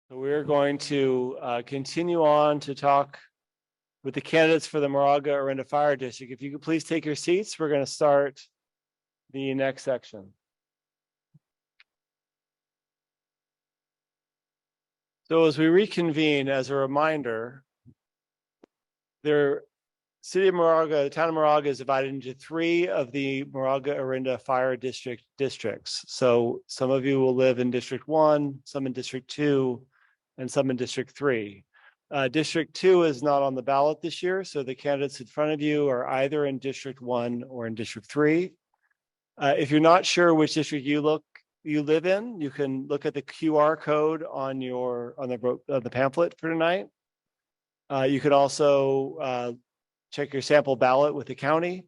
So we're going to continue on to talk with the candidates for the Moraga Orinda Fire District. If you could please take your seats, we're going to start the next section. So as we reconvene, as a reminder, the city of Moraga, the town of Moraga is divided into 3 of the Moraga Orinda Fire District districts. So some of you will live in District 1, some in District 2, and some in District 3. District 2 is not on the ballot this year, so the candidates in front of you are either in District 1 or in District 3. If you're not sure which district you live in, you can look at the QR code on the pamphlet for tonight. You could also check your sample ballot with the county.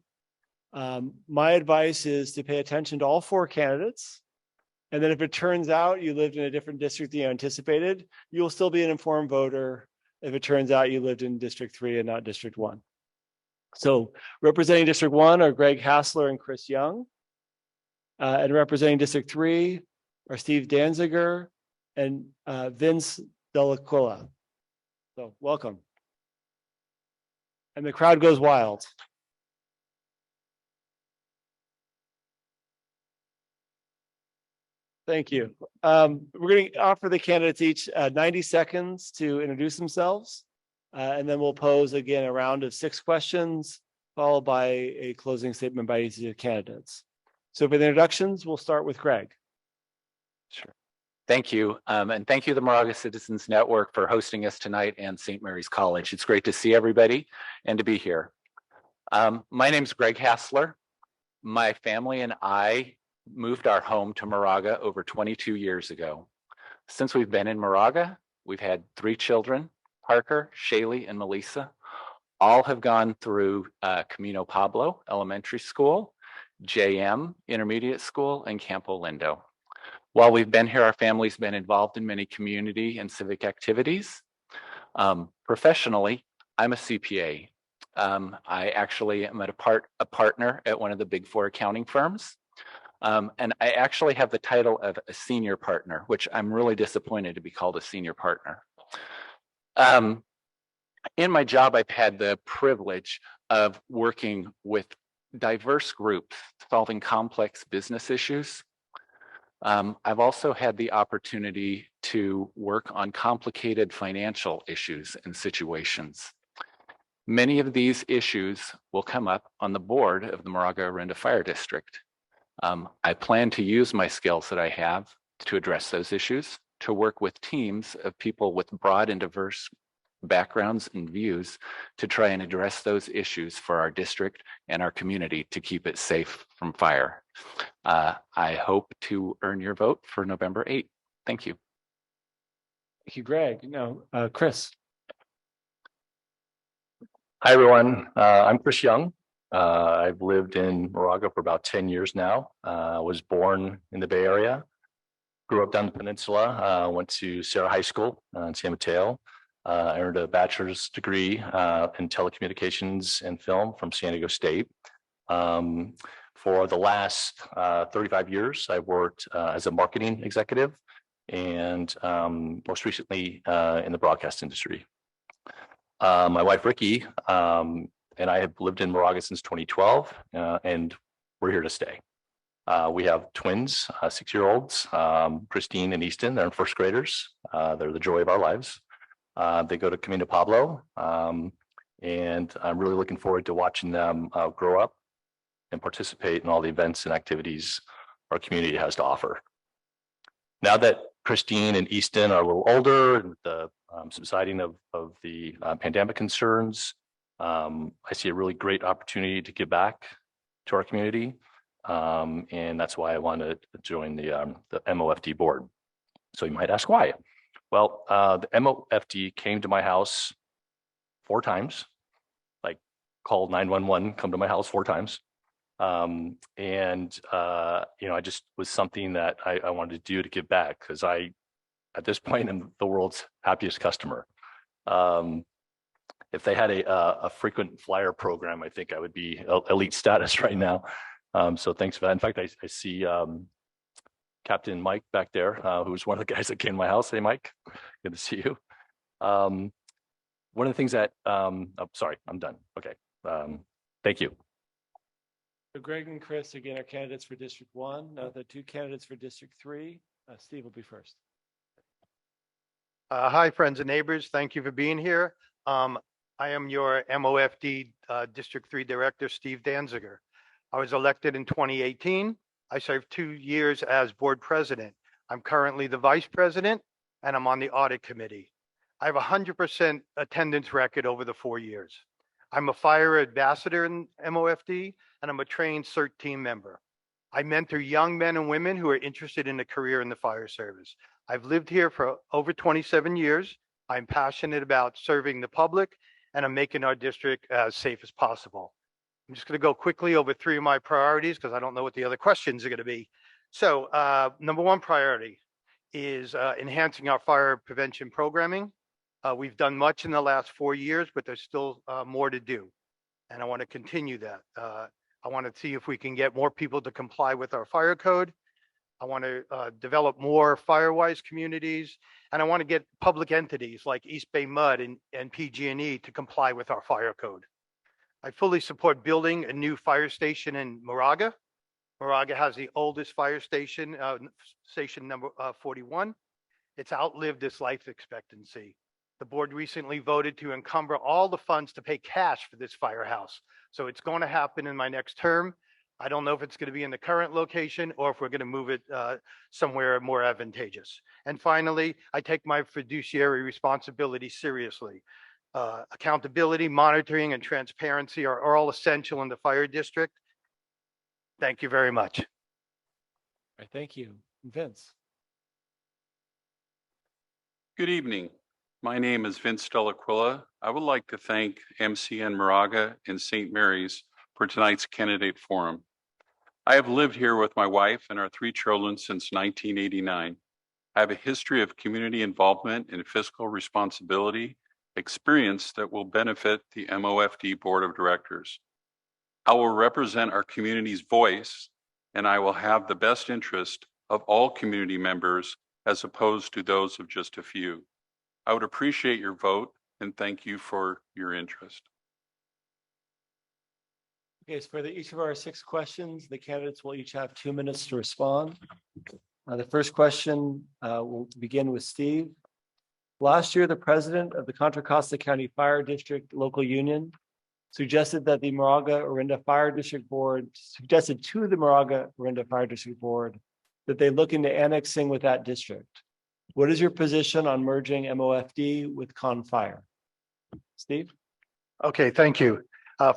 My advice is to pay attention to all 4 candidates. And then if it turns out you lived in a different district than you anticipated, you'll still be an informed voter if it turns out you lived in District 3 and not District 1. So representing District 1 are Greg Hassler and Chris Young. And representing District 3 are Steve Danziger and Vince Dell'Aquila. So welcome. And the crowd goes wild. Thank you. We're going to offer the candidates each 90 seconds to introduce themselves. And then we'll pose again a round of 6 questions, followed by a closing statement by each of the candidates. So for the introductions, we'll start with Greg. Sure. Thank you. And thank you, the Moraga Citizens Network, for hosting us tonight, and St. Mary's College. It's great to see everybody and to be here. My name's Greg Hassler. My family and I moved our home to Moraga over 22 years ago. Since we've been in Moraga, we've had 3 children, Parker, Shaylee, and Melissa. All have gone through Camino Pablo Elementary School, JM Intermediate School, and Campo Lindo. While we've been here, our family's been involved in many community and civic activities. Professionally, I'm a CPA. I actually am a partner at one of the big 4 accounting firms. And I actually have the title of a senior partner, which I'm really disappointed to be called a senior partner. In my job, I've had the privilege of working with diverse groups, solving complex business issues. I've also had the opportunity to work on complicated financial issues and situations. Many of these issues will come up on the board of the Moraga Orinda Fire District. I plan to use my skills that I have to address those issues, to work with teams of people with broad and diverse backgrounds and views to try and address those issues for our district and our community to keep it safe from fire. I hope to earn your vote for November 8th. Thank you. Thank you, Greg. Chris. Hi, everyone. I'm Chris Young. I've lived in Moraga for about 10 years now. I was born in the Bay Area, grew up down the peninsula, went to Sarah High School in San Mateo. I earned a bachelor's degree in telecommunications and film from San Diego State. For the last 35 years, I worked as a marketing executive and most recently in the broadcast industry. My wife, Ricky, and I have lived in Moraga since 2012, and we're here to stay. We have twins, 6-year-olds, Christine and Easton. They're in 1st graders. They're the joy of our lives. They go to Camino Pablo, and I'm really looking forward to watching them grow up and participate in all the events and activities our community has to offer. Now that Christine and Easton are a little older, and the subsiding of the pandemic concerns, I see a really great opportunity to give back to our community, and that's why I wanted to join the MOFD board. So you might ask why. Well, the MOFD came to my house 4 times, like called 911, come to my house 4 times. I just was something that I wanted to do to give back, because at this point, am the world's happiest customer. If they had a frequent flyer program, I think I would be elite status right now. So thanks for that. In fact, I see Captain Mike back there, who's one of the guys that came to my house. Hey, Mike, Good to see you. One of the things that, oh, sorry, I'm done. Okay. Thank you. So Greg and Chris, again, are candidates for District 1. Now the two candidates for District 3. Steve will be first. Hi, friends and neighbors. Thank you for being here. I am your MOFD District 3 Director, Steve Danziger. I was elected in 2018. I served 2 years as board president. I'm currently the vice president, and I'm on the audit committee. I have a 100% attendance record over the 4 years. I'm a fire ambassador in MOFD, and I'm a trained CERT team member. I mentor young men and women who are interested in a career in the fire service. I've lived here for over 27 years. I'm passionate about serving the public, and I'm making our district as safe as possible. I'm just going to go quickly over 3 of my priorities because I don't know what the other questions are going to be. So number 1 priority is enhancing our fire prevention programming. We've done much in the last 4 years, but there's still more to do. And I want to continue that. I want to see if we can get more people to comply with our fire code. I want to develop more Firewise communities, and I want to get public entities like East Bay Mud and PG&E to comply with our fire code. I fully support building a new fire station in Moraga. Moraga has the oldest fire station, station number 41. It's outlived its life expectancy. The board recently voted to encumber all the funds to pay cash for this firehouse. So it's going to happen in my next term. I don't know if it's going to be in the current location or if we're going to move it somewhere more advantageous. And finally, I take my fiduciary responsibility seriously. Accountability, monitoring, and transparency are all essential in the fire district. Thank you very much. All right, thank you. Vince. Good evening. My name is Vince Dell'Aquila. I would like to thank MCN Moraga and St. Mary's for tonight's candidate forum. I have lived here with my wife and our 3 children since 1989. I have a history of community involvement and fiscal responsibility experience that will benefit the MOFD Board of Directors. I will represent our community's voice, and I will have the best interest of all community members as opposed to those of just a few. I would appreciate your vote and thank you for your interest. Okay, so for each of our 6 questions, the candidates will each have 2 minutes to respond. The first question will begin with Steve. Last year, the president of the Contra Costa County Fire District Local Union suggested that the Moraga Orinda Fire District Board suggested to the Moraga Orinda Fire District Board that they look into annexing with that district. What is your position on merging MOFD with Con Fire? Steve? Okay, thank you.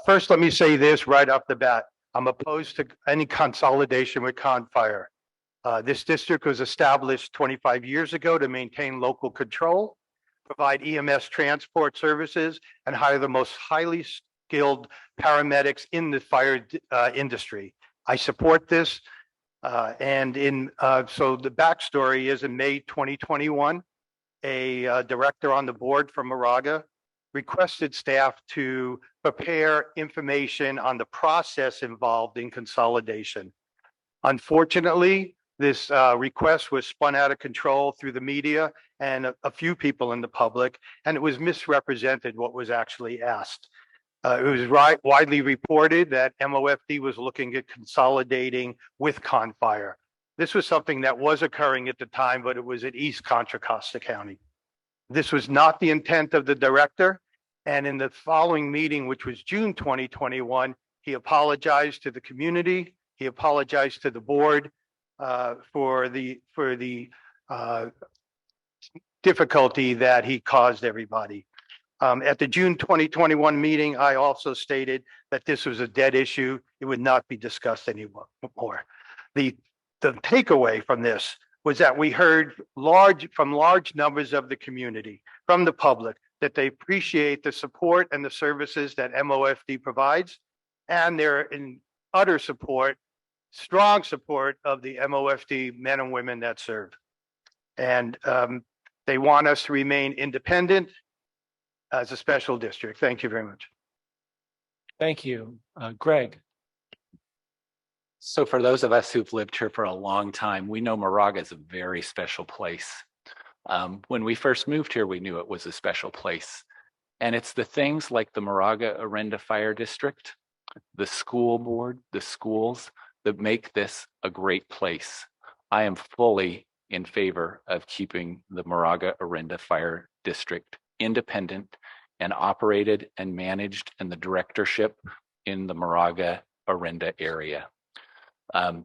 First, let me say this right off the bat. I'm opposed to any consolidation with Con Fire. This district was established 25 years ago to maintain local control, provide EMS transport services, and hire the most highly skilled paramedics in the fire industry. I support this. So the backstory is in May 2021, a director on the board from Moraga requested staff to prepare information on the process involved in consolidation. Unfortunately, this request was spun out of control through the media and a few people in the public, and it was misrepresented what was actually asked. It was widely reported that MOFD was looking at consolidating with Con Fire. This was something that was occurring at the time, but it was at East Contra Costa County. This was not the intent of the director. And in the following meeting, which was June 2021, he apologized to the community. He apologized to the board for the difficulty that he caused everybody. At the June 2021 meeting, I also stated that this was a dead issue. It would not be discussed anymore. The takeaway from this was that we heard from large numbers of the community, from the public, that they appreciate the support and the services that MOFD provides, and they're in utter support, strong support of the MOFD men and women that serve. And they want us to remain independent as a special district. Thank you very much. Thank you. Greg. So for those of us who've lived here for a long time, we know Moraga is a very special place. When we first moved here, we knew it was a special place. And it's the things like the Moraga Orinda Fire District, the school board, the schools that make this a great place. I am fully in favor of keeping the Moraga Orinda Fire District independent and operated and managed in the directorship in the Moraga Orinda area.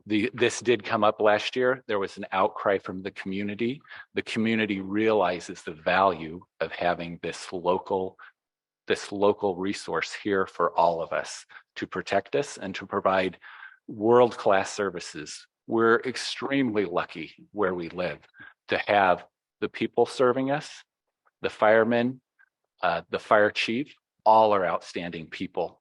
This did come up last year. There was an outcry from the community. The community realizes the value of having this local resource here for all of us to protect us and to provide world-class services. We're extremely lucky where we live to have the people serving us, the firemen, the fire chief, all are outstanding people.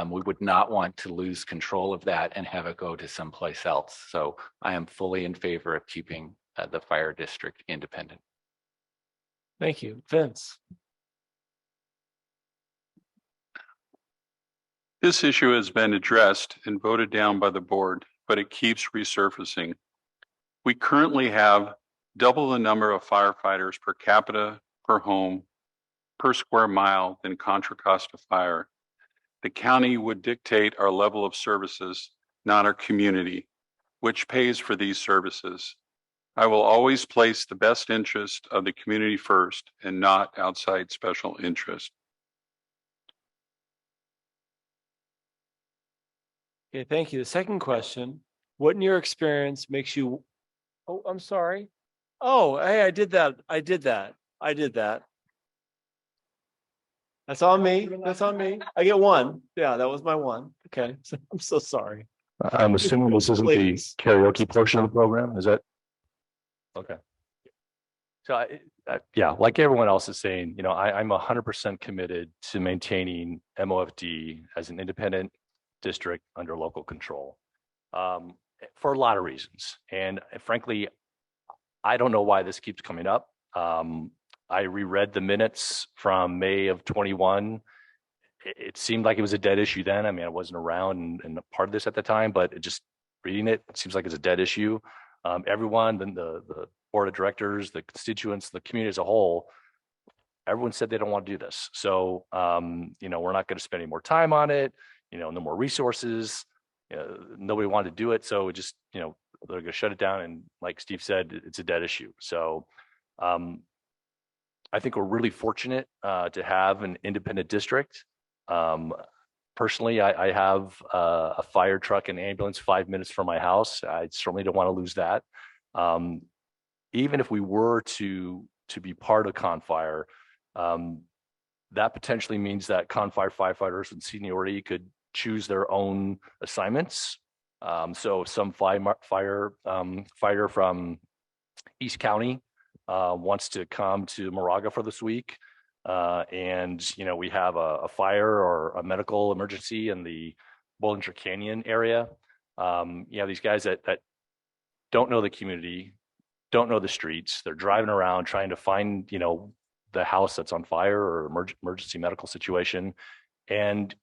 We would not want to lose control of that and have it go to someplace else. So I am fully in favor of keeping the fire district independent. Thank you. Vince? This issue has been addressed and voted down by the board, but it keeps resurfacing. We currently have double the number of firefighters per capita, per home, per square mile than Contra Costa Fire. The county would dictate our level of services, not our community, which pays for these services. I will always place the best interest of the community first and not outside special interest. Okay, thank you. The second question, what in your experience makes you, oh, I'm sorry. Oh, hey, I did that. That's on me. I get one. Yeah, that was my one. Okay, so I'm so sorry. I'm assuming this isn't the Please. karaoke portion of the program, is that? Okay. So yeah, like everyone else is saying, I'm 100% committed to maintaining MOFD as an independent district under local control for a lot of reasons. And frankly, I don't know why this keeps coming up. I reread the minutes from May of 21. It seemed like it was a dead issue then. I mean, I wasn't around and a part of this at the time, but reading it seems like it's a dead issue. Everyone, then the board of directors, the constituents, the community as a whole, everyone said they don't want to do this. So, we're not going to spend any more time on it. No more resources. Nobody wanted to do it. So just, they're going to shut it down. And like Steve said, it's a dead issue. So I think we're really fortunate to have an independent district. Personally, I have a fire truck and ambulance 5 minutes from my house. I certainly don't want to lose that. Even if we were to be part of Confire, that potentially means that Confire firefighters with seniority could choose their own assignments. So some fighter from East County wants to come to Moraga for this week. And we have a fire or a medical emergency in the Bollinger Canyon area. These guys that don't know the community, don't know the streets. They're driving around trying to find, the house that's on fire or emergency medical situation. And,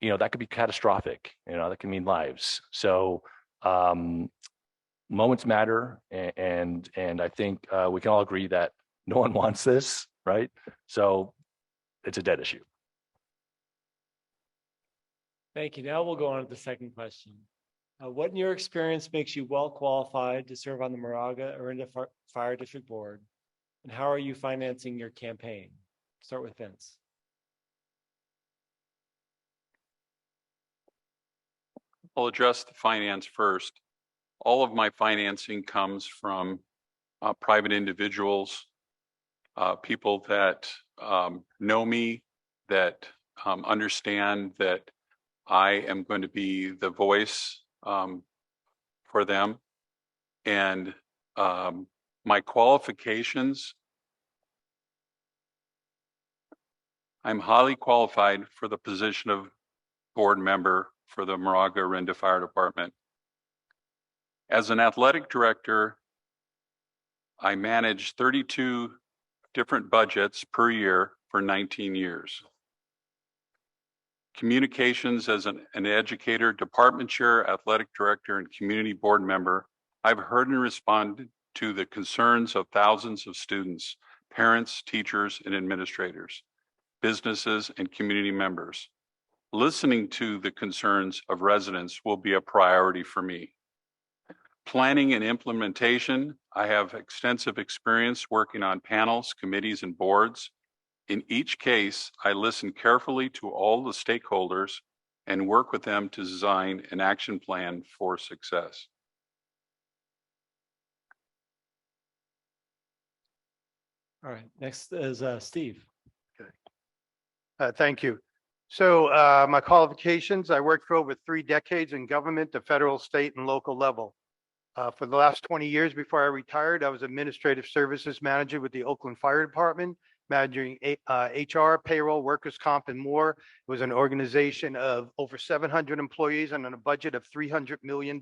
that could be catastrophic, that can mean lives. So moments matter. And I think we can all agree that no one wants this, right? So it's a dead issue. Thank you. Now we'll go on to the second question. What in your experience makes you well qualified to serve on the Moraga Orinda Fire District Board? And how are you financing your campaign? Start with Vince. I'll address the finance first. All of my financing comes from private individuals, people that know me, that understand that I am going to be the voice for them. And my qualifications, I'm highly qualified for the position of board member for the Moraga Orinda Fire Department. As an athletic director, I managed 32 different budgets per year for 19 years. Communications as an educator, department chair, athletic director, and community board member, I've heard and responded to the concerns of thousands of students, parents, teachers, and administrators, businesses, and community members. Listening to the concerns of residents will be a priority for me. Planning and implementation, I have extensive experience working on panels, committees, and boards. In each case, I listen carefully to all the stakeholders and work with them to design an action plan for success. All right, next is Steve. Thank you. So my qualifications, I worked for over 3 decades in government, the federal, state, and local level. For the last 20 years before I retired, I was administrative services manager with the Oakland Fire Department, managing HR, payroll, workers' comp, and more. It was an organization of over 700 employees and on a budget of $300 million.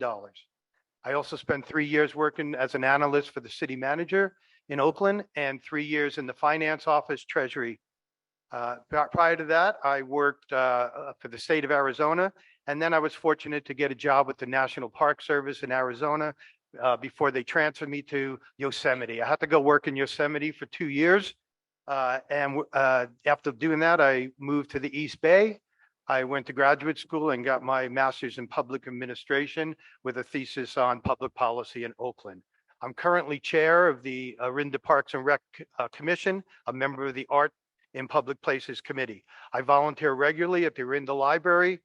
I also spent 3 years working as an analyst for the city manager in Oakland and 3 years in the finance office, treasury. Prior to that, I worked for the state of Arizona, and then I was fortunate to get a job with the National Park Service in Arizona before they transferred me to Yosemite. I had to go work in Yosemite for 2 years, and after doing that, I moved to the East Bay. I went to graduate school and got my master's in public administration with a thesis on public policy in Oakland. I'm currently chair of the Orinda Parks and Rec Commission, a member of the Art in Public Places Committee. I volunteer regularly at the Orinda Library,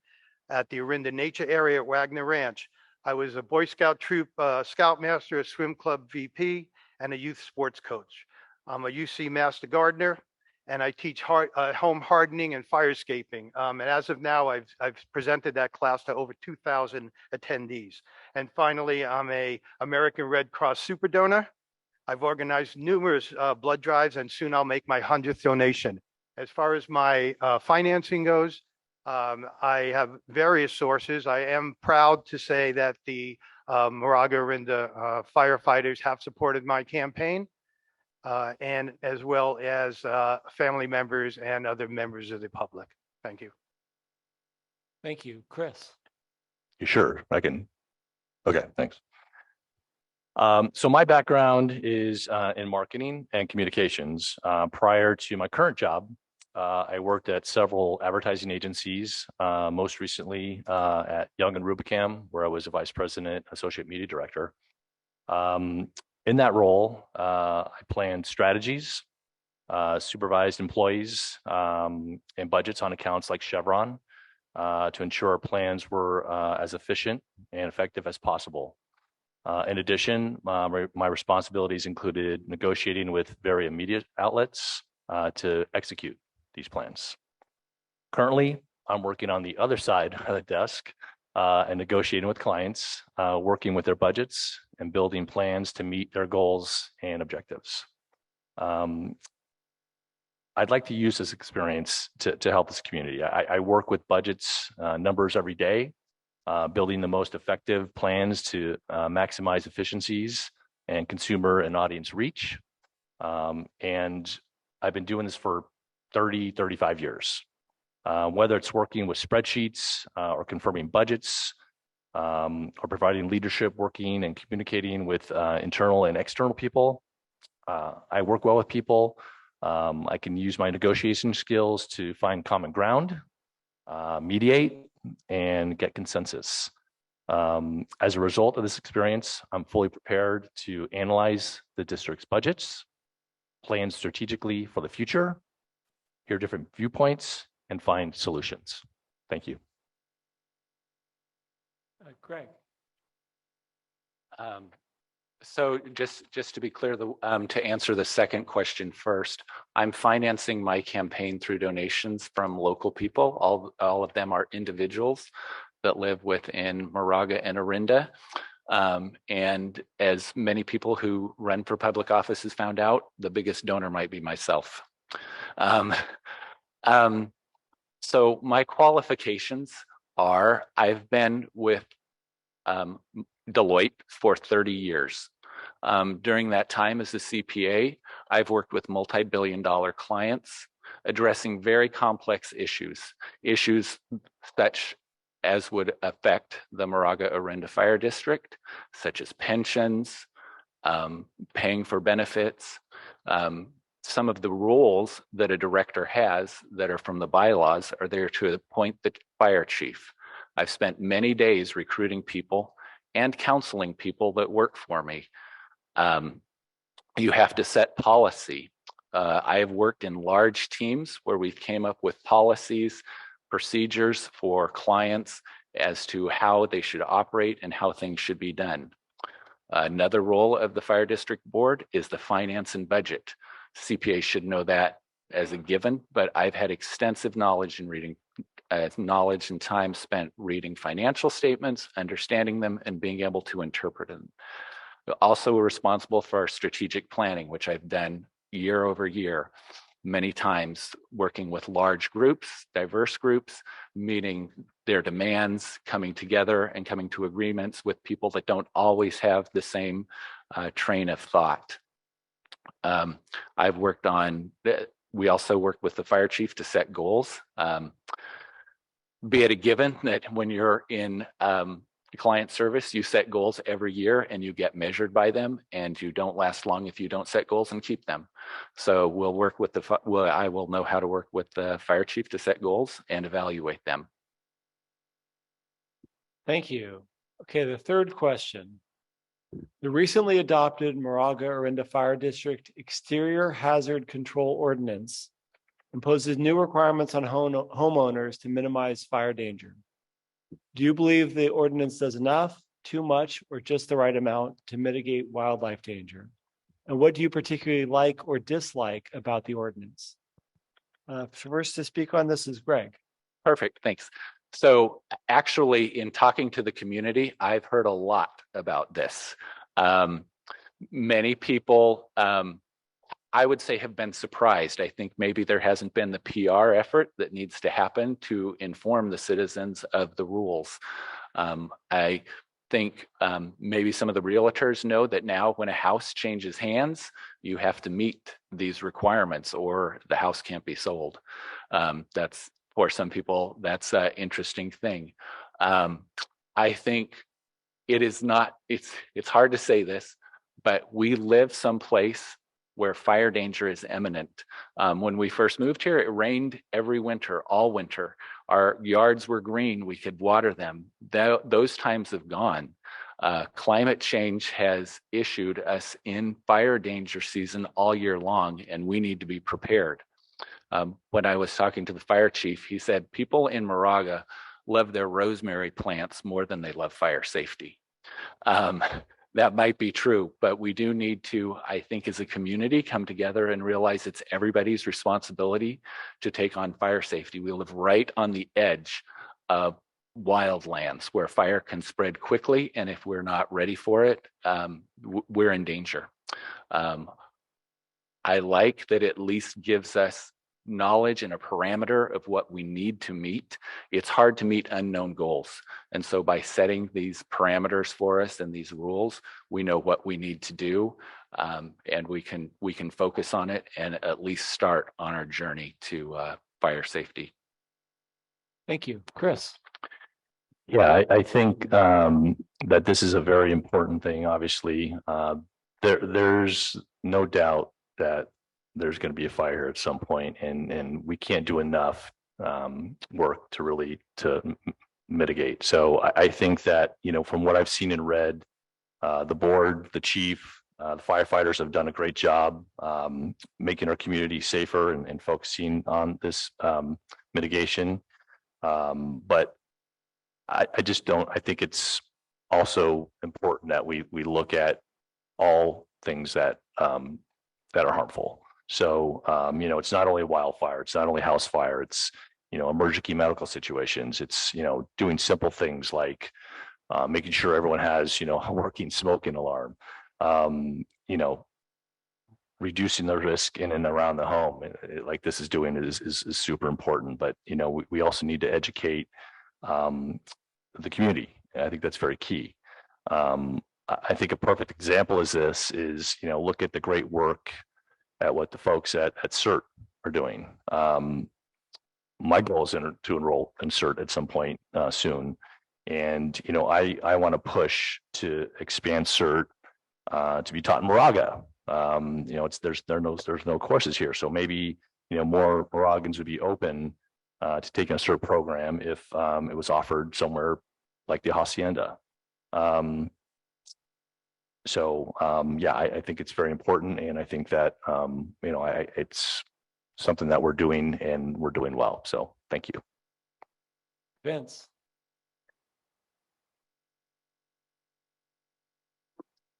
at the Orinda Nature Area at Wagner Ranch. I was a Boy Scout troop scoutmaster, a swim club VP, and a youth sports coach. I'm a UC Master Gardener, and I teach home hardening and firescaping. And as of now, I've presented that class to over 2,000 attendees. And finally, I'm a American Red Cross super donor. I've organized numerous blood drives, and soon I'll make my 100th donation. As far as my financing goes, I have various sources. I am proud to say that the Moraga Orinda firefighters have supported my campaign, and as well as family members and other members of the public. Thank you. Thank you, Chris. You sure? I can. Okay, thanks. So my background is in marketing and communications. Prior to my current job, I worked at several advertising agencies, most recently at Young and Rubicam, where I was a vice president, associate media director. In that role, I planned strategies, supervised employees, and budgets on accounts like Chevron to ensure our plans were as efficient and effective as possible. In addition, my responsibilities included negotiating with very immediate outlets to execute these plans. Currently, I'm working on the other side of the desk and negotiating with clients, working with their budgets and building plans to meet their goals and objectives. I'd like to use this experience to help this community. I work with budgets, numbers every day, building the most effective plans to maximize efficiencies and consumer and audience reach. And I've been doing this for 35 years. Whether it's working with spreadsheets or confirming budgets or providing leadership, working and communicating with internal and external people. I work well with people. I can use my negotiation skills to find common ground, mediate, and get consensus. As a result of this experience, I'm fully prepared to analyze the district's budgets, plan strategically for the future, hear different viewpoints, and find solutions. Thank you. Greg. So just to be clear, to answer the second question first, I'm financing my campaign through donations from local people. All of them are individuals that live within Moraga and Orinda. And as many people who run for public offices found out, the biggest donor might be myself. So my qualifications are, I've been with Deloitte for 30 years. During that time as a CPA, I've worked with multi-billion-dollar clients addressing very complex issues such as would affect the Moraga Orinda Fire District, such as pensions, paying for benefits. Some of the rules that a director has that are from the bylaws are there to appoint the fire chief. I've spent many days recruiting people and counseling people that work for me. You have to set policy. I have worked in large teams where we came up with policies, procedures for clients as to how they should operate and how things should be done. Another role of the fire district board is the finance and budget. CPA should know that as a given, but I've had extensive knowledge in reading, knowledge and time spent reading financial statements, understanding them, and being able to interpret them. Also responsible for our strategic planning, which I've done year over year, many times working with large groups, diverse groups, meeting their demands, coming together and coming to agreements with people that don't always have the same train of thought. I've worked on, we also work with the fire chief to set goals. Be it a given that when you're in client service, you set goals every year and you get measured by them, and you don't last long if you don't set goals and keep them. So we'll work with I will know how to work with the fire chief to set goals and evaluate them. Thank you. Okay, the third question. The recently adopted Moraga Orinda Fire District Exterior Hazard Control Ordinance imposes new requirements on homeowners to minimize fire danger. Do you believe the ordinance does enough, too much, or just the right amount to mitigate wildlife danger? And what do you particularly like or dislike about the ordinance? First to speak on this is Greg. Perfect, thanks. So actually, in talking to the community, I've heard a lot about this. Many people, I would say, have been surprised. I think maybe there hasn't been the PR effort that needs to happen to inform the citizens of the rules. I think maybe some of the realtors know that now when a house changes hands, you have to meet these requirements or the house can't be sold. That's, for some people, that's an interesting thing. I think it is not, it's hard to say this, but we live someplace where fire danger is imminent. When we first moved here, it rained every winter, all winter. Our yards were green, we could water them. Those times have gone. Climate change has issued us in fire danger season all year long, and we need to be prepared. When I was talking to the fire chief, he said people in Moraga love their rosemary plants more than they love fire safety. That might be true, but we do need to, I think, as a community, come together and realize it's everybody's responsibility to take on fire safety. We live right on the edge of wildlands where fire can spread quickly, and if we're not ready for it, we're in danger. I like that it at least gives us knowledge and a parameter of what we need to meet. It's hard to meet unknown goals. And so by setting these parameters for us and these rules, we know what we need to do, and we can focus on it and at least start on our journey to fire safety. Thank you. Chris. Yeah, I think that this is a very important thing. Obviously, there's no doubt that there's going to be a fire at some point, and we can't do enough work to really mitigate. So I think that, from what I've seen and read, the board, the chief, the firefighters have done a great job making our community safer and focusing on this mitigation. But I just don't. I think it's also important that we look at all things that are harmful. So, it's not only wildfire, it's not only house fire, it's, emergency medical situations. It's, doing simple things like making sure everyone has, a working smoking alarm, reducing the risk in and around the home, like this is doing is super important. But, we also need to educate the community. I think that's very key. I think a perfect example is look at the great work at what the folks at CERT are doing. My goal is to enroll in CERT at some point soon. And, I want to push to expand CERT to be taught in Moraga. There's no courses here, so maybe more Moragans would be open to taking a CERT program if it was offered somewhere like the Hacienda. Yeah, I think it's very important, and I think that it's something that we're doing and we're doing well. So thank you. Vince.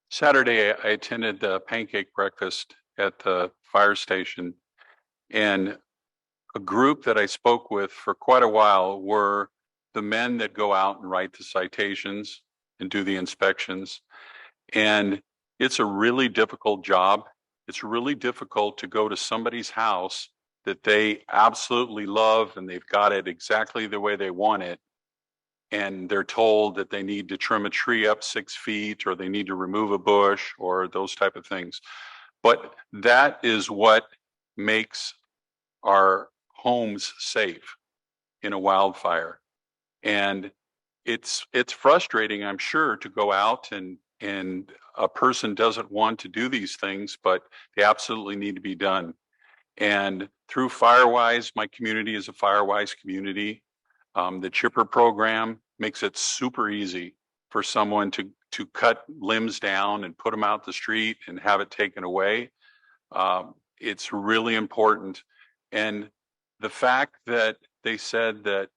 Saturday, I attended the pancake breakfast at the fire station, and a group that I spoke with for quite a while were the men that go out and write the citations and do the inspections. And it's a really difficult job. It's really difficult to go to somebody's house that they absolutely love and they've got it exactly the way they want it, and they're told that they need to trim a tree up 6 feet or they need to remove a bush or those type of things. But that is what makes our homes safe in a wildfire. And it's frustrating, I'm sure, to go out and a person doesn't want to do these things, but they absolutely need to be done. And through Firewise, my community is a Firewise community. The chipper program makes it super easy for someone to cut limbs down and put them out the street and have it taken away. It's really important. And the fact that they said that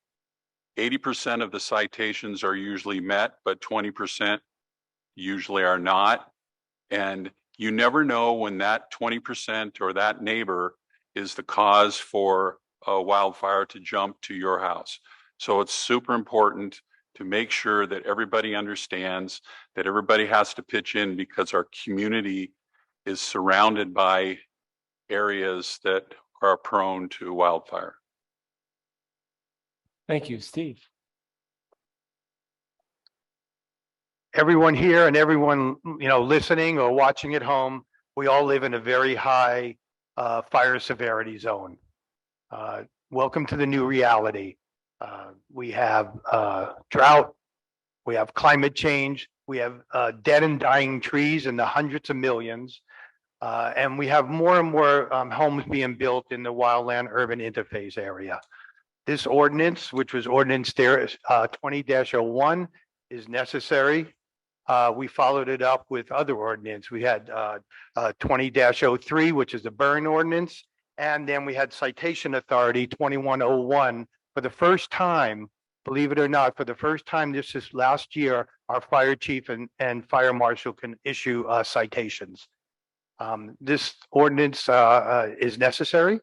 80% of the citations are usually met, but 20% usually are not. And you never know when that 20% or that neighbor is the cause for a wildfire to jump to your house. So it's super important to make sure that everybody understands that everybody has to pitch in, because our community is surrounded by areas that are prone to wildfire. Thank you, Steve. Everyone here and everyone, listening or watching at home, we all live in a very high fire severity zone. Welcome to the new reality. We have drought, we have climate change, we have dead and dying trees in the hundreds of millions, and we have more and more homes being built in the wildland urban interface area. This ordinance, which was ordinance 20-01, is necessary. We followed it up with other ordinance. We had 20-03, which is the burn ordinance. And then we had citation authority 2101. For the first time, believe it or not, for the first time this is last year, our fire chief and fire marshal can issue citations. This ordinance is necessary.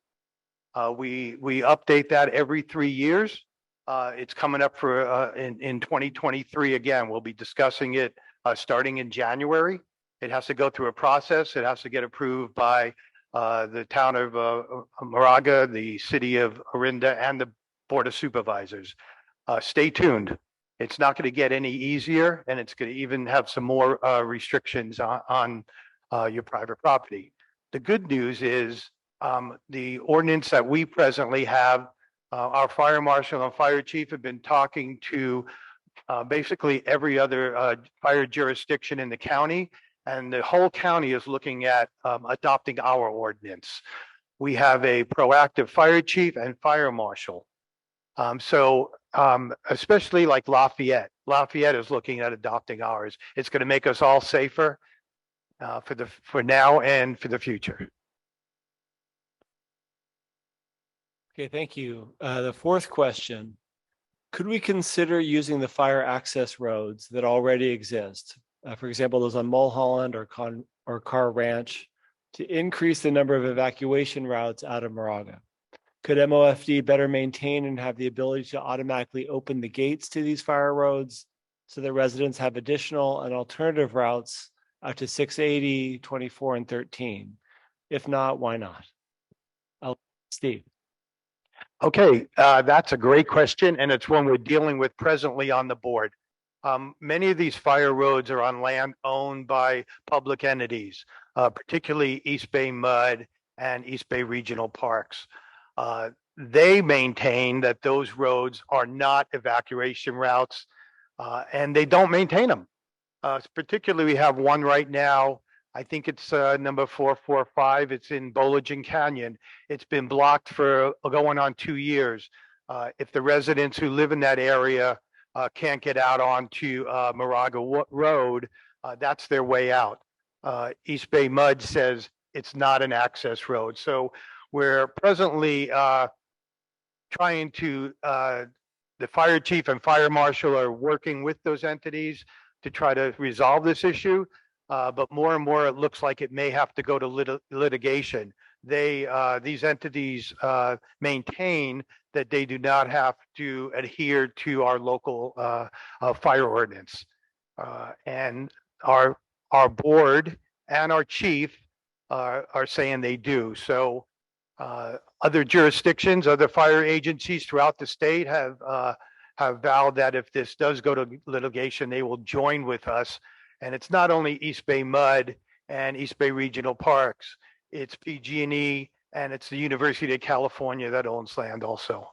We update that every 3 years. It's coming up for in 2023 again. We'll be discussing it starting in January. It has to go through a process. It has to get approved by the town of Moraga, the city of Orinda, and the Board of Supervisors. Stay tuned. It's not going to get any easier, and it's going to even have some more restrictions on your private property. The good news is the ordinance that we presently have, our fire marshal and fire chief have been talking to basically every other fire jurisdiction in the county, and the whole county is looking at adopting our ordinance. We have a proactive fire chief and fire marshal. Especially like Lafayette is looking at adopting ours. It's going to make us all safer for now and for the future. Okay, thank you. The fourth question, could we consider using the fire access roads that already exist, for example, those on Mulholland or Carr Ranch, to increase the number of evacuation routes out of Moraga? Could MOFD better maintain and have the ability to automatically open the gates to these fire roads so that residents have additional and alternative routes out to 680, 24, and 13? If not, why not? Steve. Okay, that's a great question, and it's one we're dealing with presently on the board. Many of these fire roads are on land owned by public entities, particularly East Bay Mud and East Bay Regional Parks. They maintain that those roads are not evacuation routes, and they don't maintain them. Particularly, we have one right now. I think it's number 445. It's in Bolingen Canyon. It's been blocked for going on 2 years. If the residents who live in that area can't get out onto Moraga Road, that's their way out. East Bay Mud says it's not an access road. So we're presently trying to, the fire chief and fire marshal are working with those entities to try to resolve this issue. But more and more, it looks like it may have to go to litigation. These entities maintain that they do not have to adhere to our local fire ordinance. And our board and our chief are saying they do. So other jurisdictions, other fire agencies throughout the state have vowed that if this does go to litigation, they will join with us. And it's not only East Bay Mud and East Bay Regional Parks, it's PG&E and it's the University of California that owns land also. All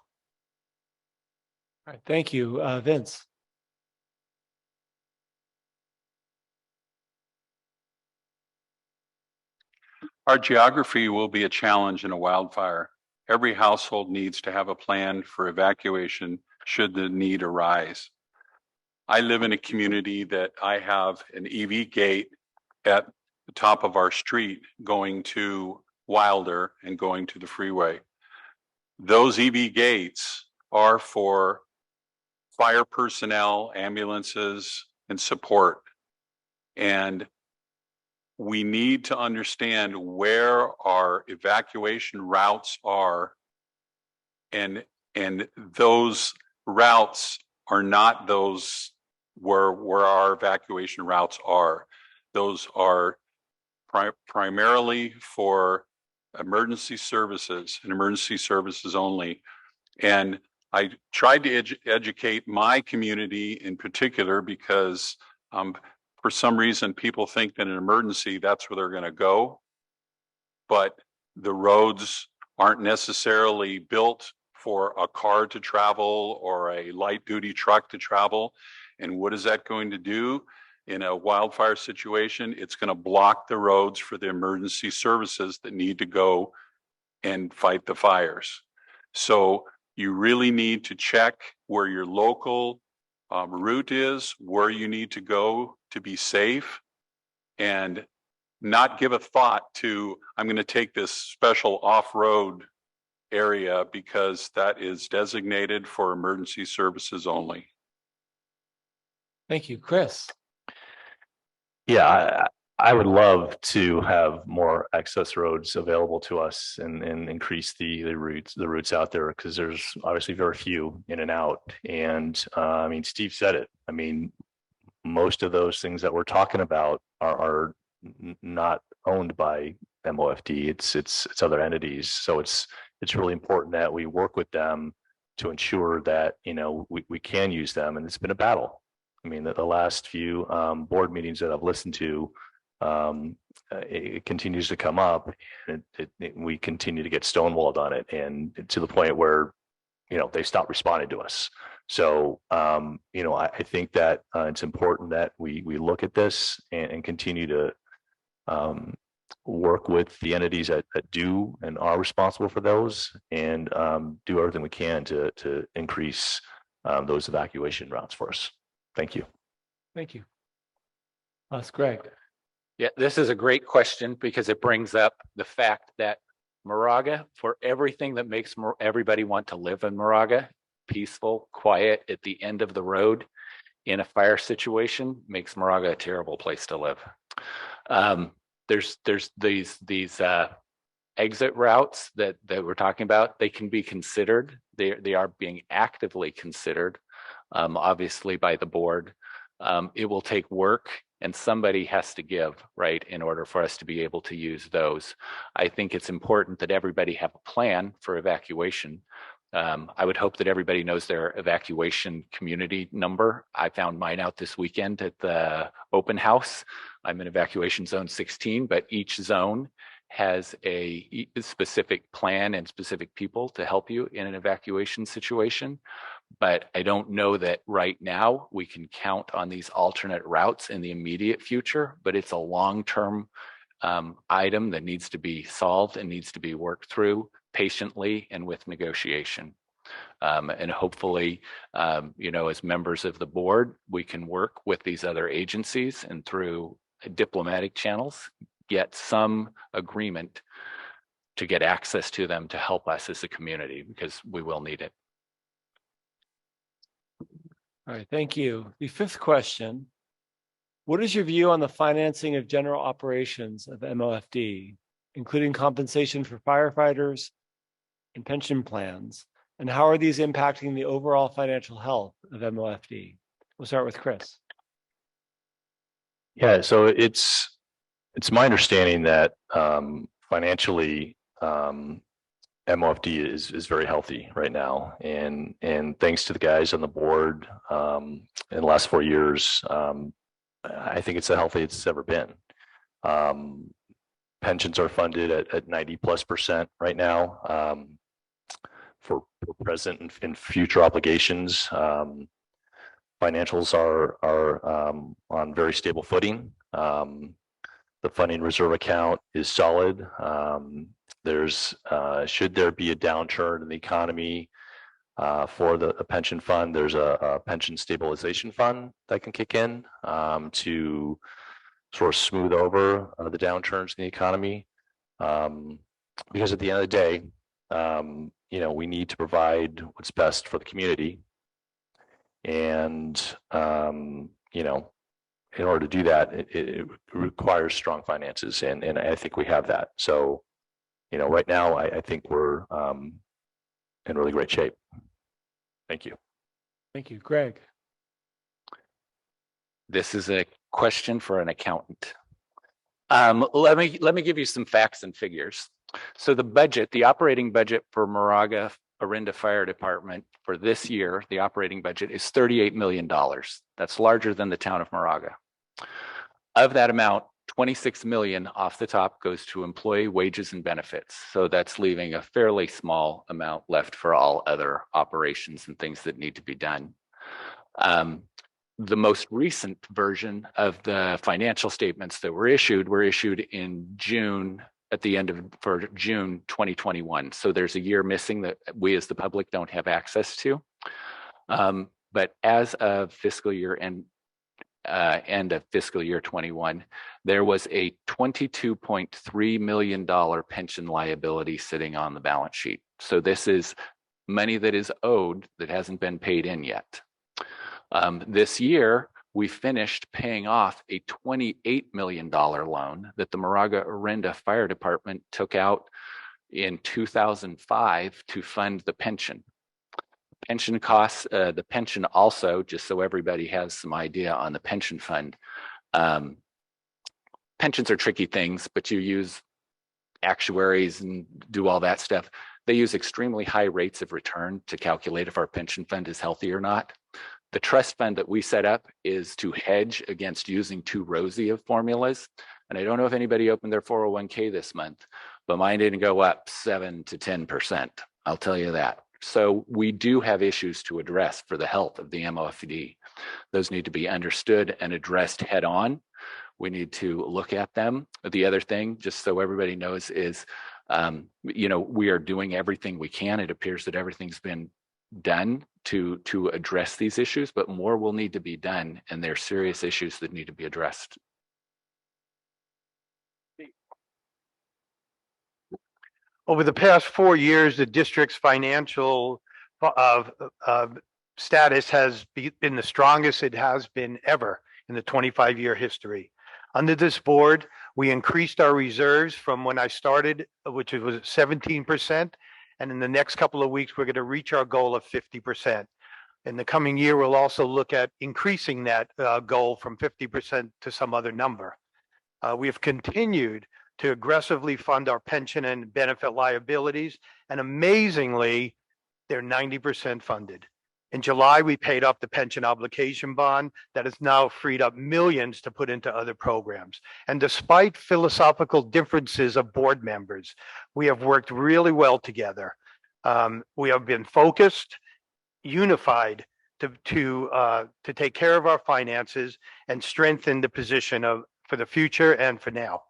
right, thank you, Vince. Our geography will be a challenge in a wildfire. Every household needs to have a plan for evacuation should the need arise. I live in a community that I have an EV gate at the top of our street going to Wilder and going to the freeway. Those EV gates are for fire personnel, ambulances, and support. And we need to understand where our evacuation routes are, and those routes are not those where our evacuation routes are. Those are primarily for emergency services and emergency services only. And I tried to educate my community in particular because for some reason, people think that in an emergency, that's where they're going to go. But the roads aren't necessarily built for a car to travel or a light duty truck to travel. And what is that going to do in a wildfire situation? It's going to block the roads for the emergency services that need to go and fight the fires. So you really need to check where your local route is, where you need to go to be safe, and not give a thought to, I'm going to take this special off-road area because that is designated for emergency services only. Thank you, Chris. Yeah, I would love to have more access roads available to us and increase the routes out there, because there's obviously very few in and out. And I mean, Steve said it. I mean, most of those things that we're talking about are not owned by MOFD. It's other entities. So it's really important that we work with them to ensure that, you know, we can use them. And it's been a battle. I mean, the last few board meetings that I've listened to, it continues to come up, and we continue to get stonewalled on it, and to the point where, you know, they stop responding to us. So, you know, I think that it's important that we look at this and continue to work with the entities that do and are responsible for those, and do everything we can to increase those evacuation routes for us. Thank you. Thank you. That's Greg. Yeah, this is a great question because it brings up the fact that Moraga, for everything that makes everybody want to live in Moraga, peaceful, quiet, at the end of the road in a fire situation, makes Moraga a terrible place to live. There's these exit routes that we're talking about. They can be considered. They are being actively considered, obviously by the board. It will take work, and somebody has to give, right, in order for us to be able to use those. I think it's important that everybody have a plan for evacuation. I would hope that everybody knows their evacuation community number. I found mine out this weekend at the open house. I'm in evacuation zone 16, but each zone has a specific plan and specific people to help you in an evacuation situation. But I don't know that right now we can count on these alternate routes in the immediate future, but it's a long-term item that needs to be solved and needs to be worked through patiently and with negotiation. And hopefully, as members of the board, we can work with these other agencies and through diplomatic channels, get some agreement to get access to them to help us as a community, because we will need it. All right, thank you. The fifth question: what is your view on the financing of general operations of MOFD, including compensation for firefighters and pension plans? And how are these impacting the overall financial health of MOFD? We'll start with Chris. Yeah, so it's my understanding that financially MOFD is very healthy right now, and thanks to the guys on the board in the last 4 years, I think it's the healthiest it's ever been. Pensions are funded at 90+% right now for present and future obligations. Financials are on very stable footing. The funding reserve account is solid. There's should there be a downturn in the economy for the pension fund, there's a pension stabilization fund that can kick in to sort of smooth over the downturns in the economy. Because at the end of the day, we need to provide what's best for the community. And, in order to do that, it requires strong finances, and I think we have that. So, right now, I think we're in really great shape. Thank you. Thank you, Greg. This is a question for an accountant. Let me give you some facts and figures. So the operating budget for Moraga Orinda Fire Department for this year, the operating budget is $38 million. That's larger than the town of Moraga. Of that amount, 26 million off the top goes to employee wages and benefits. So that's leaving a fairly small amount left for all other operations and things that need to be done. The most recent version of the financial statements that were issued in June, at the end of for June 2021. So there's a year missing that we as the public don't have access to. But as of fiscal year end of fiscal year 21, there was a $22.3 million pension liability sitting on the balance sheet. So this is money that is owed that hasn't been paid in yet. This year, we finished paying off a $28 million loan that the Moraga Orinda Fire Department took out in 2005 to fund the pension. Pension costs, the pension also, just so everybody has some idea on the pension fund, pensions are tricky things, but you use actuaries and do all that stuff. They use extremely high rates of return to calculate if our pension fund is healthy or not. The trust fund that we set up is to hedge against using too rosy of formulas. And I don't know if anybody opened their 401k this month, but mine didn't go up 7 to 10%. I'll tell you that. So we do have issues to address for the health of the MOFD. Those need to be understood and addressed head on. We need to look at them. The other thing, just so everybody knows, is, we are doing everything we can. It appears that everything's been done to address these issues, but more will need to be done, and there are serious issues that need to be addressed. Over the past 4 years, the district's financial status has been the strongest it has been ever in the 25-year history. Under this board, we increased our reserves from when I started, which was 17%. And in the next couple of weeks, we're going to reach our goal of 50%. In the coming year, we'll also look at increasing that goal from 50% to some other number. We have continued to aggressively fund our pension and benefit liabilities, and amazingly, they're 90% funded. In July, we paid off the pension obligation bond that has now freed up millions to put into other programs. And despite philosophical differences of board members, we have worked really well together. We have been focused, unified to take care of our finances and strengthen the position for the future and for now.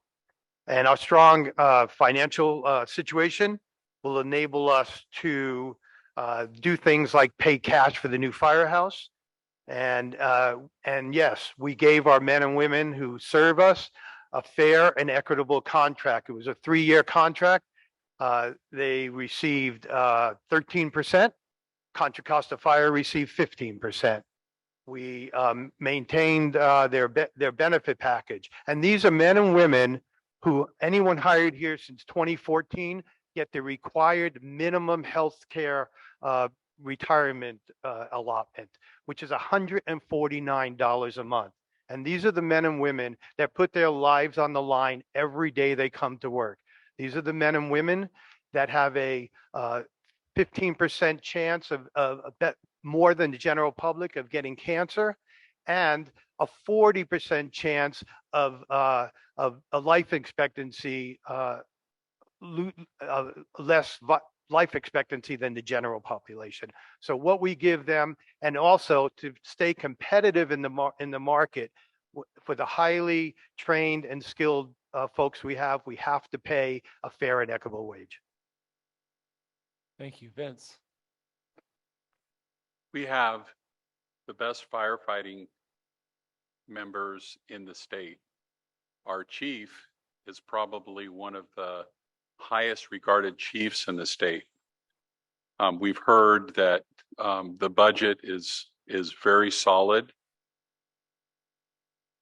And our strong financial situation will enable us to do things like pay cash for the new firehouse. And yes, we gave our men and women who serve us a fair and equitable contract. It was a 3-year contract. They received 13%. Contra Costa Fire received 15%. We maintained their benefit package. And these are men and women who anyone hired here since 2014 get the required minimum health care retirement allotment, which is $149 a month. And these are the men and women that put their lives on the line every day they come to work. These are the men and women that have a 15% chance of more than the general public of getting cancer, and a 40% chance of a life expectancy, less life expectancy than the general population. So what we give them, and also to stay competitive in the market for the highly trained and skilled folks we have to pay a fair and equitable wage. Thank you, Vince. We have the best firefighting members in the state. Our chief is probably one of the highest regarded chiefs in the state. We've heard that the budget is very solid.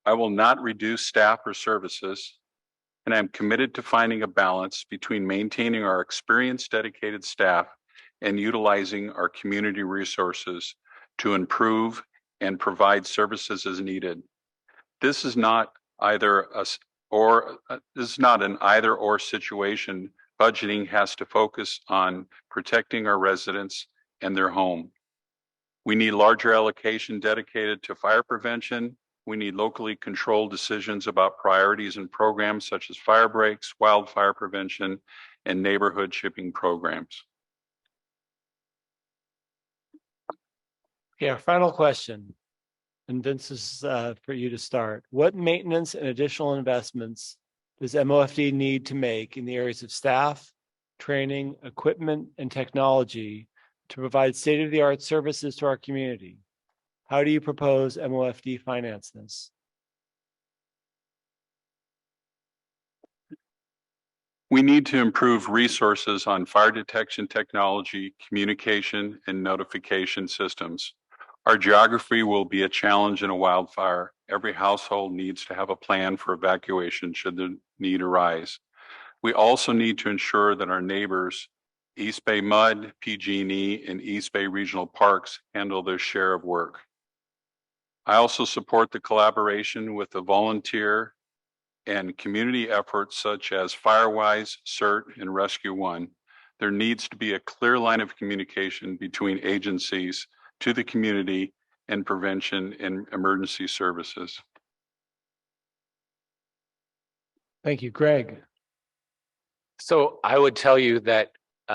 I will not reduce staff or services, and I'm committed to finding a balance between maintaining our experienced, dedicated staff and utilizing our community resources to improve and provide services as needed. This is not this is not an either or situation. Budgeting has to focus on protecting our residents and their home. We need larger allocation dedicated to fire prevention. We need locally controlled decisions about priorities and programs such as fire breaks, wildfire prevention, and neighborhood shipping programs. Okay, our final question, and Vince, is for you to start. What maintenance and additional investments does MOFD need to make in the areas of staff, training, equipment, and technology to provide state-of-the-art services to our community? How do you propose MOFD finance this? We need to improve resources on fire detection technology, communication, and notification systems. Our geography will be a challenge in a wildfire. Every household needs to have a plan for evacuation should the need arise. We also need to ensure that our neighbors, East Bay Mud, PG&E, and East Bay Regional Parks handle their share of work. I also support the collaboration with the volunteer and community efforts such as Firewise, CERT, and Rescue One. There needs to be a clear line of communication between agencies to the community and prevention and emergency services. Thank you, Greg. So I would tell you that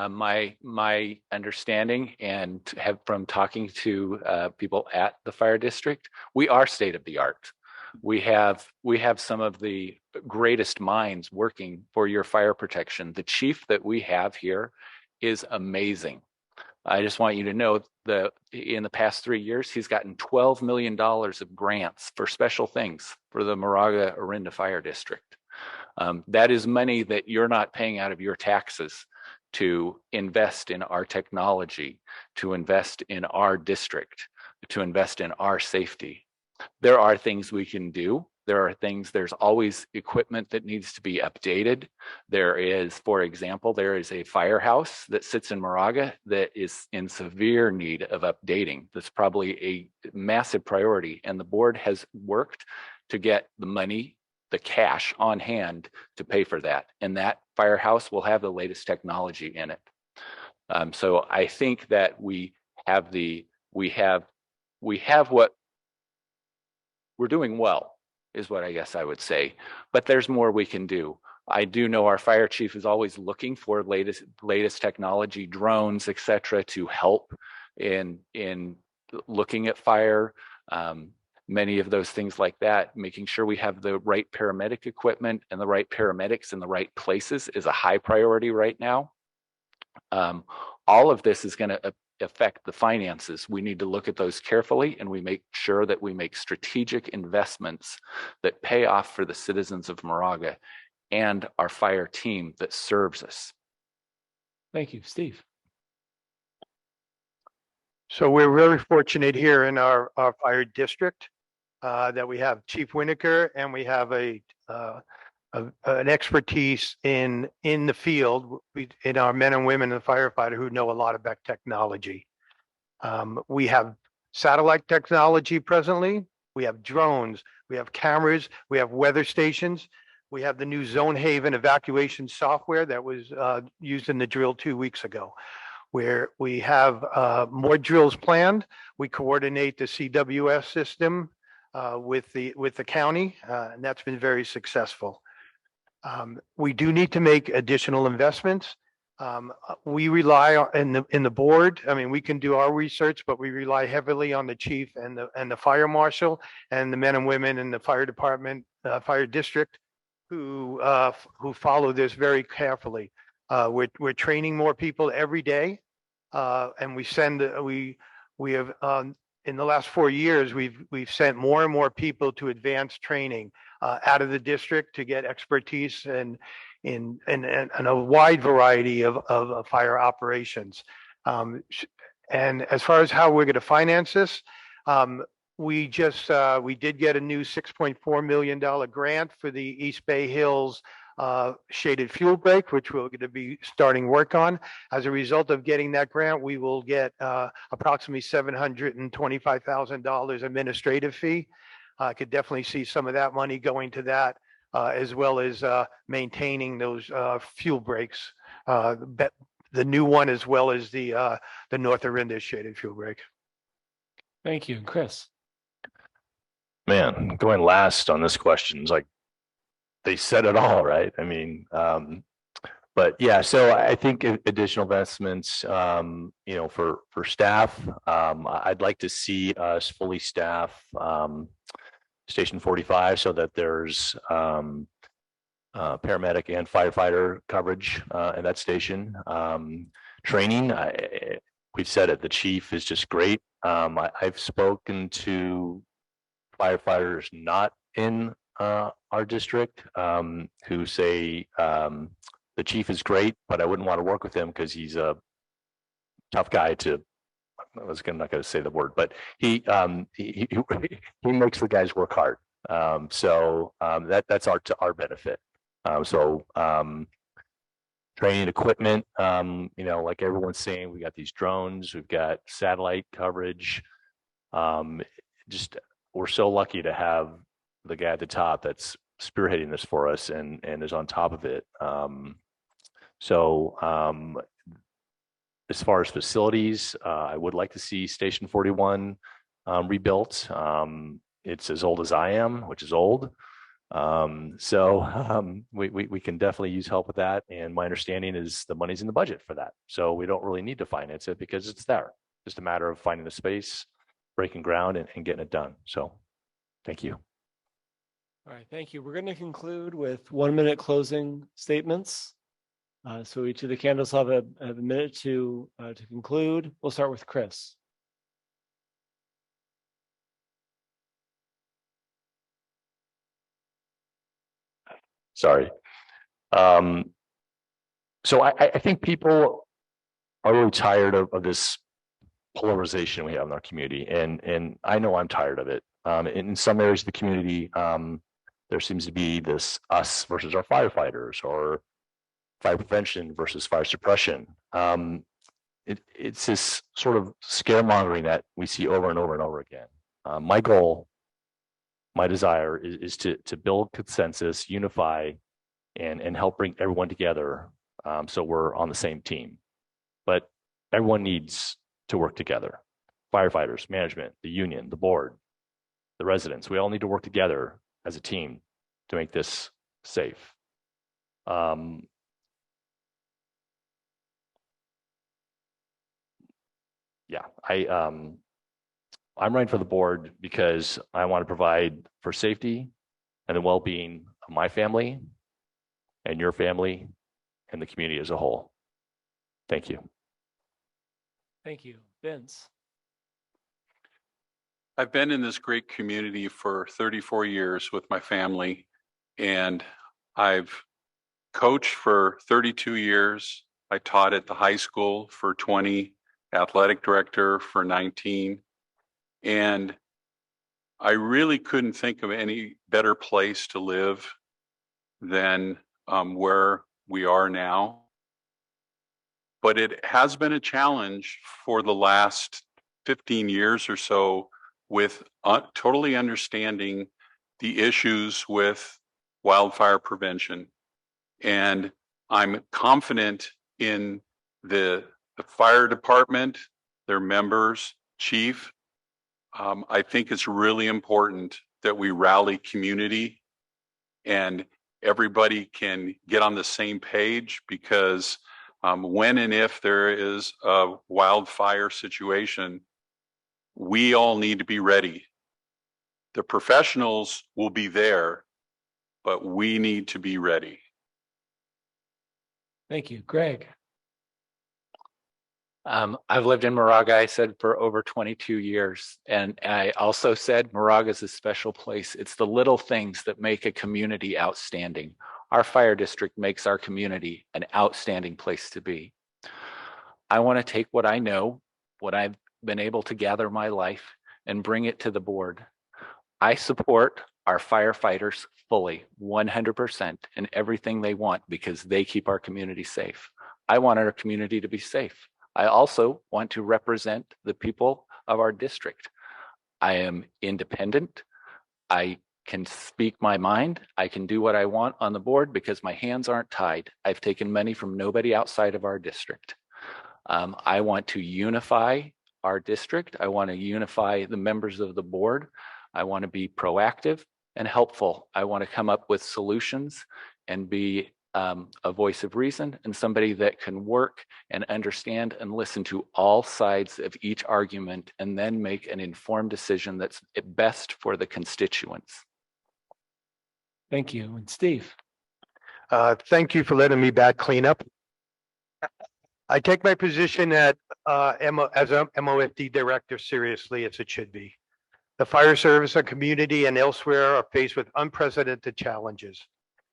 my understanding and have from talking to people at the fire district, we are state of the art. We have some of the greatest minds working for your fire protection. The chief that we have here is amazing. I just want you to know that in the past 3 years, he's gotten $12 million of grants for special things for the Moraga Orinda Fire District. That is money that you're not paying out of your taxes to invest in our technology, to invest in our district, to invest in our safety. There are things we can do. There's always equipment that needs to be updated. There is, for example, there is a firehouse that sits in Moraga that is in severe need of updating. That's probably a massive priority. And the board has worked to get the money, the cash on hand to pay for that. And that firehouse will have the latest technology in it. So I think that we have the we have what we're doing well, is what I guess I would say, but there's more we can do. I do know our fire chief is always looking for latest technology, drones, et cetera, to help in looking at fire. Many of those things like that, making sure we have the right paramedic equipment and the right paramedics in the right places is a high priority right now. All of this is going to affect the finances. We need to look at those carefully, and we make sure that we make strategic investments that pay off for the citizens of Moraga and our fire team that serves us. Thank you, Steve. So we're really fortunate here in our fire district that we have Chief Winokur, and we have an expertise in the field in our men and women and firefighter who know a lot about technology. We have satellite technology presently. We have drones. We have cameras. We have weather stations. We have the new Zone Haven evacuation software that was used in the drill 2 weeks ago, where we have more drills planned. We coordinate the CWS system with the county, and that's been very successful. We do need to make additional investments. We rely on in the board. I mean, we can do our research, but we rely heavily on the chief and the fire marshal and the men and women in the fire department, fire district, who follow this very carefully. We're training more people every day, and we have in the last 4 years we've sent more and more people to advanced training out of the district to get expertise in a wide variety of fire operations. And as far as how we're going to finance this, we did get a new $6.4 million grant for the East Bay Hills shaded fuel break, which we're going to be starting work on. As a result of getting that grant, we will get approximately $725,000 administrative fee. I could definitely see some of that money going to that, as well as maintaining those fuel breaks, the new one as well as the North Orinda shaded fuel break. Thank you, Chris. Man, going last on this question is like, they said it all, right? I mean, but yeah, so I think additional investments, for staff, I'd like to see us fully staff Station 45 so that there's paramedic and firefighter coverage at that station. Training, we've said it, the chief is just great. I've spoken to firefighters not in our district who say the chief is great, but I wouldn't want to work with him because he's a tough guy to. I'm not going to say the word, but he makes the guys work hard. So that's to our benefit. Training equipment, like everyone's saying, we got these drones, we've got satellite coverage. We're so lucky to have the guy at the top that's spearheading this for us and is on top of it. As far as facilities, I would like to see Station 41 rebuilt. It's as old as I am, which is old. We can definitely use help with that. And my understanding is the money's in the budget for that. So we don't really need to finance it because it's there. Just a matter of finding the space, breaking ground and getting it done. So thank you. All right, thank you. We're going to conclude with 1 minute closing statements. So each of the candles have a minute to conclude. We'll start with Chris. Sorry. So I think people are really tired of this polarization we have in our community, and I know I'm tired of it. In some areas of the community, there seems to be this us versus our firefighters, or fire prevention versus fire suppression. It's this sort of scaremongering that we see over and over and over again. My goal, my desire is to build consensus, unify, and help bring everyone together so we're on the same team. But everyone needs to work together. firefighters, management, the union, the board, the residents. We all need to work together as a team to make this safe. I'm running for the board because I want to provide for safety and the well-being of my family and your family and the community as a whole. Thank you. Thank you. Vince. I've been in this great community for 34 years with my family, and I've coached for 32 years. I taught at the high school for 20, athletic director for 19, and I really couldn't think of any better place to live than where we are now. But it has been a challenge for the last 15 years or so with totally understanding the issues with wildfire prevention. And I'm confident in the fire department, their members, chief. I think it's really important that we rally community and everybody can get on the same page, because when and if there is a wildfire situation, we all need to be ready. The professionals will be there, but we need to be ready. Thank you. Greg. I've lived in Moraga, I said, for over 22 years. And I also said Moraga is a special place. It's the little things that make a community outstanding. Our fire district makes our community an outstanding place to be. I want to take what I know, what I've been able to gather my life, and bring it to the board. I support our firefighters fully, 100%, in everything they want, because they keep our community safe. I want our community to be safe. I also want to represent the people of our district. I am independent. I can speak my mind. I can do what I want on the board because my hands aren't tied. I've taken money from nobody outside of our district. I want to unify our district. I want to unify the members of the board. I want to be proactive and helpful. I want to come up with solutions and be a voice of reason and somebody that can work and understand and listen to all sides of each argument and then make an informed decision that's best for the constituents. Thank you. And Steve. Thank you for letting me back clean up. I take my position as a MOFD director seriously, as it should be. The fire service, our community, and elsewhere are faced with unprecedented challenges,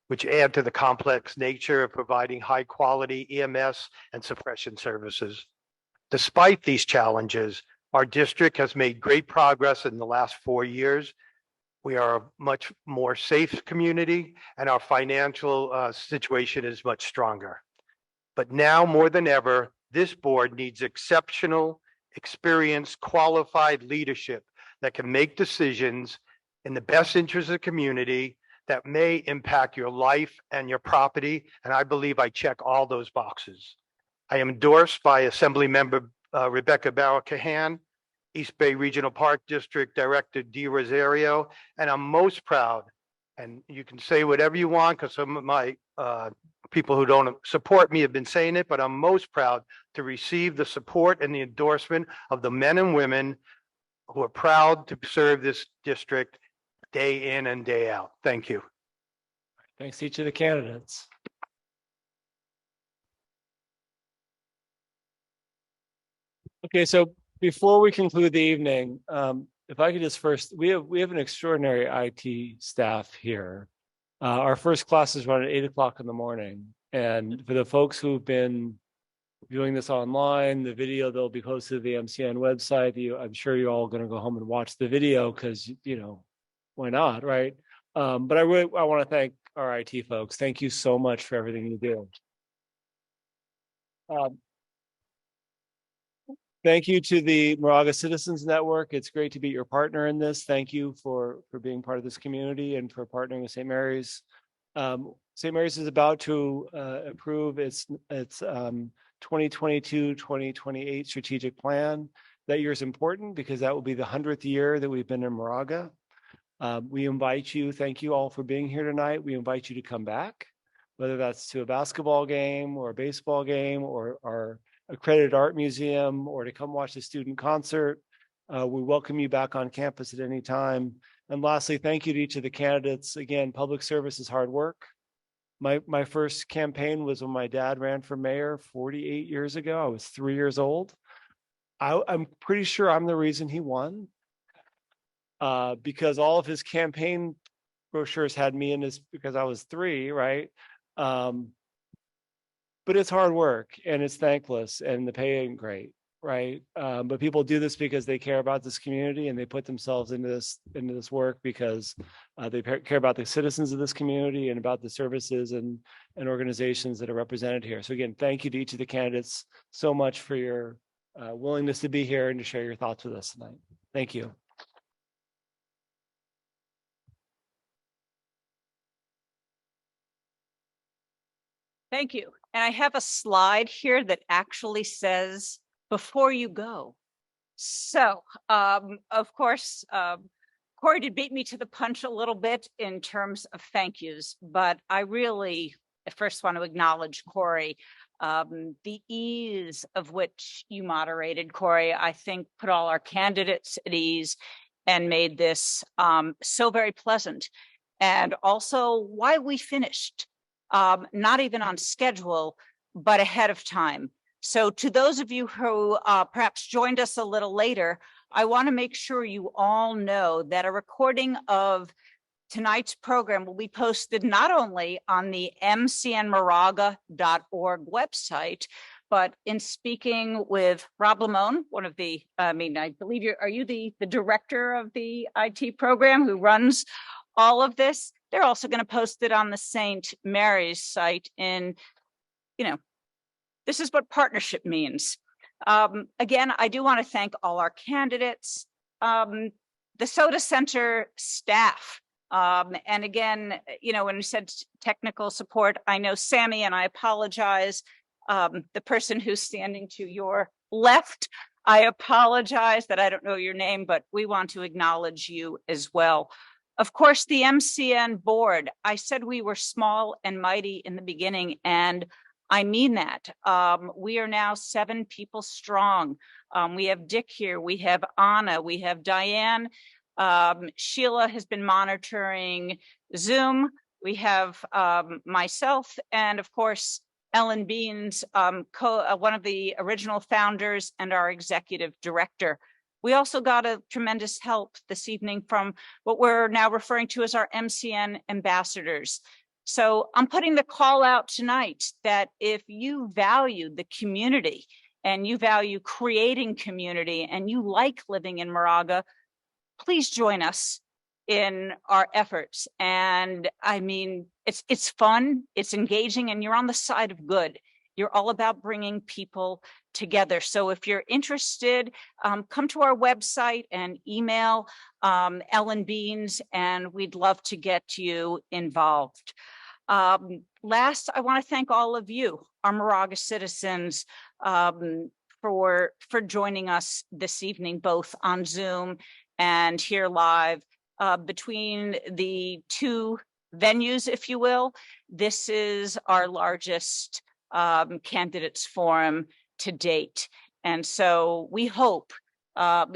which add to the complex nature of providing high quality EMS and suppression services. Despite these challenges, our district has made great progress in the last 4 years. We are a much more safe community, and our financial situation is much stronger. But now more than ever, this board needs exceptional, experienced, qualified leadership that can make decisions in the best interest of the community that may impact your life and your property. And I believe I check all those boxes. I am endorsed by Assembly Member Rebecca Barrow-Cahan, East Bay Regional Park District Director Dee Rosario, and I'm most proud, and you can say whatever you want because some of my people who don't support me have been saying it, but I'm most proud to receive the support and the endorsement of the men and women who are proud to serve this district day in and day out. Thank you. Thanks to each of the candidates. Okay, so before we conclude the evening, if I could just first, we have an extraordinary IT staff here. Our first classes run at 8 o'clock in the morning. And for the folks who've been viewing this online, the video that'll be posted to the MCN website, I'm sure you're all going to go home and watch the video because, you know, why not, right? But I want to thank our IT folks. Thank you so much for everything you do. Thank you to the Moraga Citizens Network. It's great to be your partner in this. Thank you for being part of this community and for partnering with St. Mary's. St. Mary's is about to approve its 2022-2028 strategic plan That year is important because that will be the 100th year that we've been in Moraga. We invite you, thank you all for being here tonight. We invite you to come back, whether that's to a basketball game or a baseball game or our accredited art museum, or to come watch the student concert. We welcome you back on campus at any time. And lastly, thank you to each of the candidates. Again, public service is hard work. My first campaign was when my dad ran for mayor 48 years ago. I was 3 years old. I'm pretty sure I'm the reason he won, because all of his campaign brochures had me in this because I was 3, right? But it's hard work and it's thankless and the pay ain't great, right? But people do this because they care about this community and they put themselves into this work because they care about the citizens of this community and about the services and organizations that are represented here. So again, thank you to each of the candidates so much for your willingness to be here and to share your thoughts with us tonight. Thank you. Thank you. And I have a slide here that actually says, before you go. So, of course, Corey did beat me to the punch a little bit in terms of thank yous, but I really first want to acknowledge Corey. The ease of which you moderated, Corey, I think put all our candidates at ease and made this so very pleasant. And also why we finished, not even on schedule, but ahead of time. So to those of you who perhaps joined us a little later, I want to make sure you all know that a recording of tonight's program will be posted not only on the mcnmoraga.org website, but in speaking with Rob Lamone, one of the, I believe are you the director of the IT program who runs all of this? They're also going to post it on the St. Mary's site in, this is what partnership means. Again, I do want to thank all our candidates, the Soda Center staff. And again, when you said technical support, I know Sammy, and I apologize, the person who's standing to your left, I apologize that I don't know your name, but we want to acknowledge you as well. Of course, the MCN board, I said we were small and mighty in the beginning, and I mean that. We are now 7 people strong. We have Dick here, we have Anna, we have Diane. Sheila has been monitoring Zoom. We have myself and of course, Ellen Beans, one of the original founders and our executive director. We also got a tremendous help this evening from what we're now referring to as our MCN ambassadors. So I'm putting the call out tonight that if you value the community and you value creating community and you like living in Moraga, please join us in our efforts. And it's fun, it's engaging, and you're on the side of good. You're all about bringing people together. So if you're interested, come to our website and email Ellen Beans, and we'd love to get you involved. Last, I want to thank all of you, our Moraga citizens, for joining us this evening, both on Zoom and here live. Between the 2 venues, if you will, this is our largest candidates forum to date. And so we hope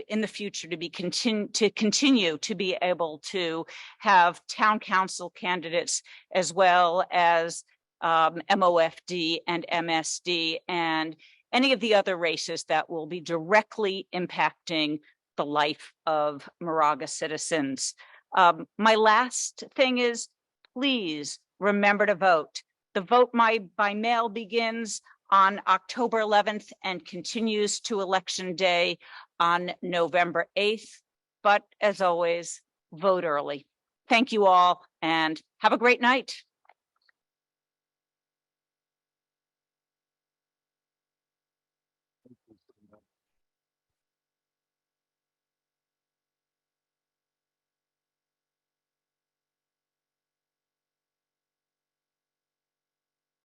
in the future to continue to be able to have town council candidates as well as MOFD and MSD and any of the other races that will be directly impacting the life of Moraga citizens. My last thing is, please remember to vote. The vote by mail begins on October 11th and continues to Election Day on November 8th. But as always, vote early. Thank you all and have a great night.